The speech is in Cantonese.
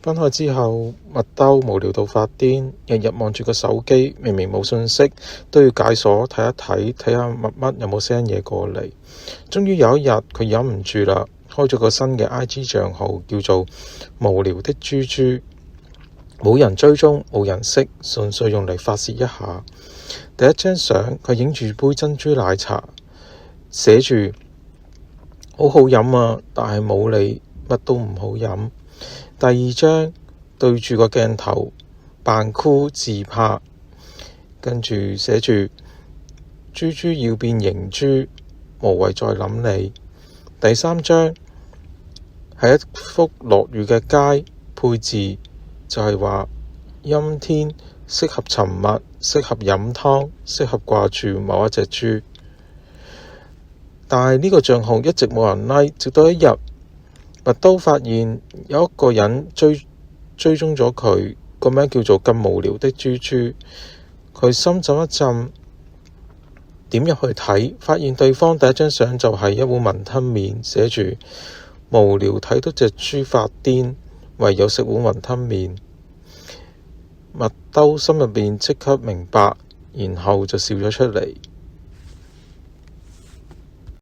分開之後，麥兜無聊到發癲，日日望住個手機，明明冇信息都要解鎖睇一睇，睇下乜有冇 send 嘢過嚟。終於有一日，佢忍唔住啦，開咗個新嘅 IG 賬號，叫做無聊的豬豬，冇人追蹤，冇人識，純粹用嚟發洩一下。第一張相，佢影住杯珍珠奶茶，寫住好好飲啊，但係冇你乜都唔好飲。第二張，對住個鏡頭扮酷自拍，跟住寫住豬豬要變型豬，無謂再諗你。第三張係一幅落雨嘅街，配字就係話陰天，適合沉默，適合飲湯，適合掛住某一隻豬。但係呢個賬號一直冇人 like， 直到一日，麥兜發現有一個人追蹤咗佢，個名叫做咁無聊的豬豬。佢心浸一浸，點入去睇，發現對方第一張相就係一碗雲吞麵，寫住無聊睇到隻豬發癲，唯有食碗雲吞麵。麥兜心入邊即刻明白，然後就笑咗出嚟。